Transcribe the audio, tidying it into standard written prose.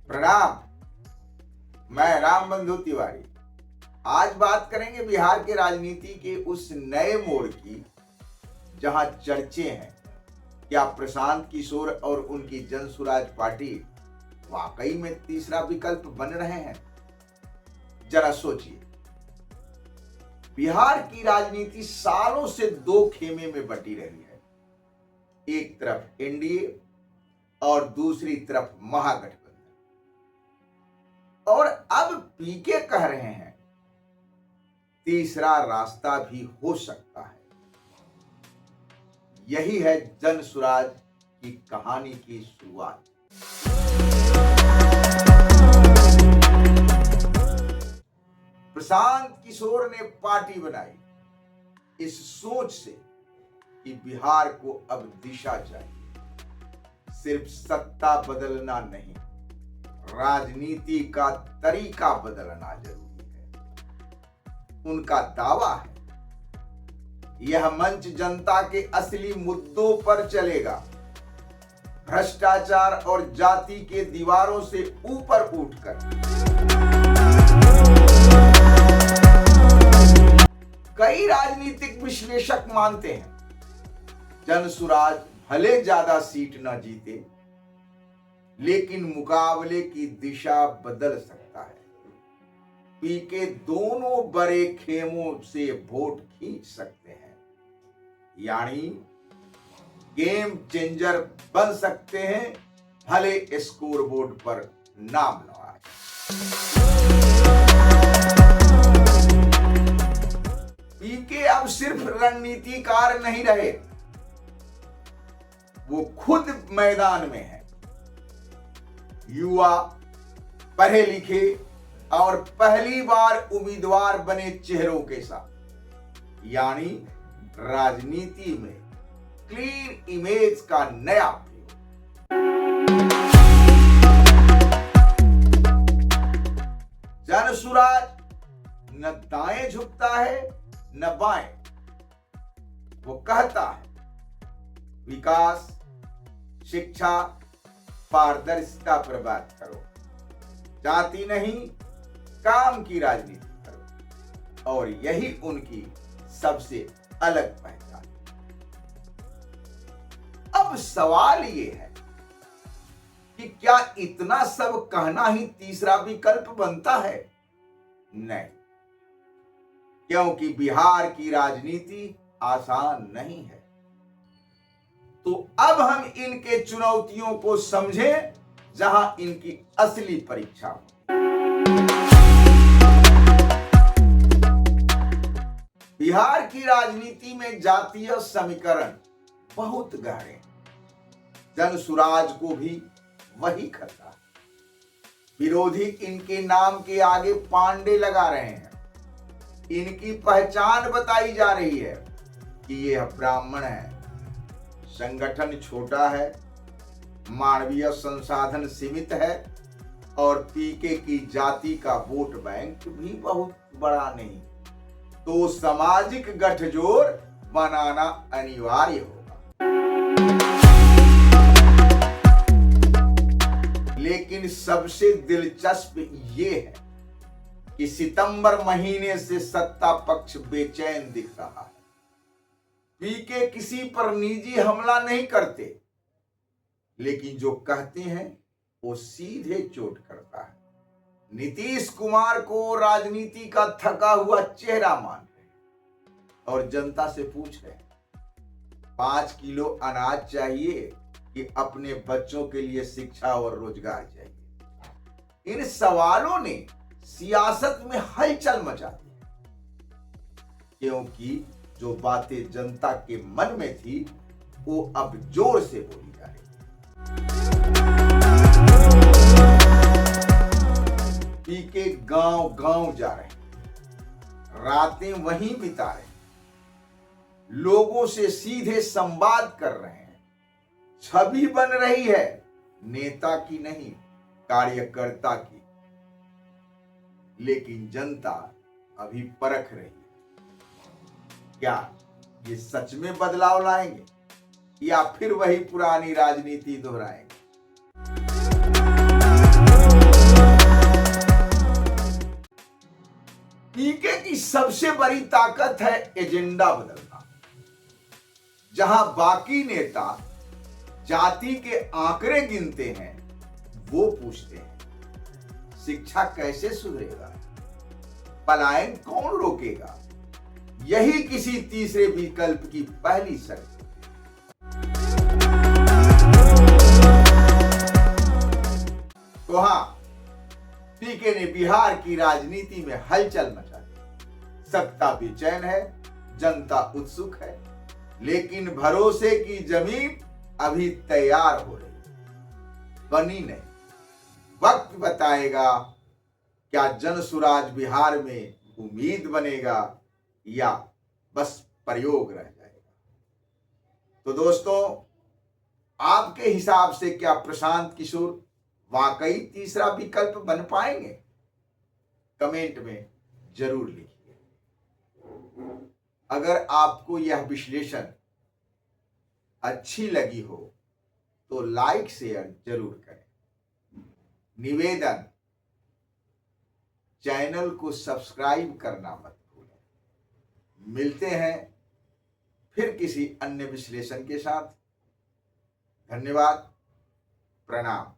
प्रणाम। मैं रामबंधु तिवारी। आज बात करेंगे बिहार के राजनीति के उस नए मोड़ की जहां चर्चे हैं। क्या प्रशांत किशोर और उनकी जनसुराज पार्टी वाकई में तीसरा विकल्प बन रहे हैं? जरा सोचिए। बिहार की राजनीति सालों से दो खेमे में बटी रही है। एक तरफ एनडीए और दूसरी तरफ महागठबंधन। और अब पीके कह रहे हैं तीसरा रास्ता भी हो सकता है। यही है जनसुराज की कहानी की शुरुआत। प्रशांत किशोर ने पार्टी बनाई इस सोच से कि बिहार को अब दिशा चाहिए। सिर्फ सत्ता बदलना नहीं, राजनीति का तरीका बदलना जरूरी है। उनका दावा है यह मंच जनता के असली मुद्दों पर चलेगा, भ्रष्टाचार और जाति के दीवारों से ऊपर उठकर। कई राजनीतिक विश्लेषक मानते हैं जनसुराज भले ज्यादा सीट न जीते, लेकिन मुकाबले की दिशा बदल सकता है। पीके दोनों बड़े खेमों से वोट खींच सकते हैं, यानी गेम चेंजर बन सकते हैं, भले स्कोरबोर्ड पर नाम न आए। पीके अब सिर्फ रणनीतिकार नहीं रहे, वो खुद मैदान में है। युवा, पढ़े लिखे और पहली बार उम्मीदवार बने चेहरों के साथ, यानी राजनीति में क्लीन इमेज का नया प्रयोग। जनसुराज न दाएं झुकता है न बाएं। वो कहता है विकास, शिक्षा, पारदर्शिता पर बात करो, जाति नहीं काम की राजनीति करो। और यही उनकी सबसे अलग पहचान। अब सवाल ये है कि क्या इतना सब कहना ही तीसरा विकल्प बनता है? नहीं, क्योंकि बिहार की राजनीति आसान नहीं है। तो अब हम इनके चुनौतियों को समझें, जहां इनकी असली परीक्षा हो। बिहार की राजनीति में जातीय समीकरण बहुत गहरे हैं। जनसुराज को भी वही खतरा है। विरोधी इनके नाम के आगे पांडे लगा रहे हैं। इनकी पहचान बताई जा रही है कि यह ब्राह्मण है, संगठन छोटा है, मानवीय संसाधन सीमित है और पीके की जाति का वोट बैंक भी बहुत बड़ा नहीं। तो सामाजिक गठजोड़ बनाना अनिवार्य होगा। लेकिन सबसे दिलचस्प ये है कि सितंबर महीने से सत्ता पक्ष बेचैन दिख रहा है। पीके किसी पर निजी हमला नहीं करते, लेकिन जो कहते हैं वो सीधे चोट करता है। नीतीश कुमार को राजनीति का थका हुआ चेहरा मान रहे और जनता से पूछ रहे 5 किलो अनाज चाहिए कि अपने बच्चों के लिए शिक्षा और रोजगार चाहिए। इन सवालों ने सियासत में हलचल मचा दी, क्योंकि जो बातें जनता के मन में थी वो अब जोर से बोली जा रही है। पीके गांव गांव जा रहे हैं, रातें वहीं बिता रहे हैं, लोगों से सीधे संवाद कर रहे हैं। छवि बन रही है नेता की नहीं, कार्यकर्ता की। लेकिन जनता अभी परख रही है, क्या ये सच में बदलाव लाएंगे या फिर वही पुरानी राजनीति दोहराएंगे? पीके की सबसे बड़ी ताकत है एजेंडा बदलना। जहां बाकी नेता जाति के आंकड़े गिनते हैं, वो पूछते हैं शिक्षा कैसे सुधरेगा, पलायन कौन रोकेगा। यही किसी तीसरे विकल्प की पहली शर्त है। तो हां, पीके ने बिहार की राजनीति में हलचल मचा दी। सत्ता बेचैन है, जनता उत्सुक है, लेकिन भरोसे की जमीन अभी तैयार हो रही है, बनी नहीं। वक्त बताएगा क्या जनसुराज बिहार में उम्मीद बनेगा या बस प्रयोग रह जाएगा। तो दोस्तों, आपके हिसाब से क्या प्रशांत किशोर वाकई तीसरा विकल्प बन पाएंगे? कमेंट में जरूर लिखिए। अगर आपको यह विश्लेषण अच्छी लगी हो तो लाइक शेयर जरूर करें। निवेदन, चैनल को सब्सक्राइब करना मत भूलें। मिलते हैं फिर किसी अन्य विश्लेषण के साथ। धन्यवाद, प्रणाम।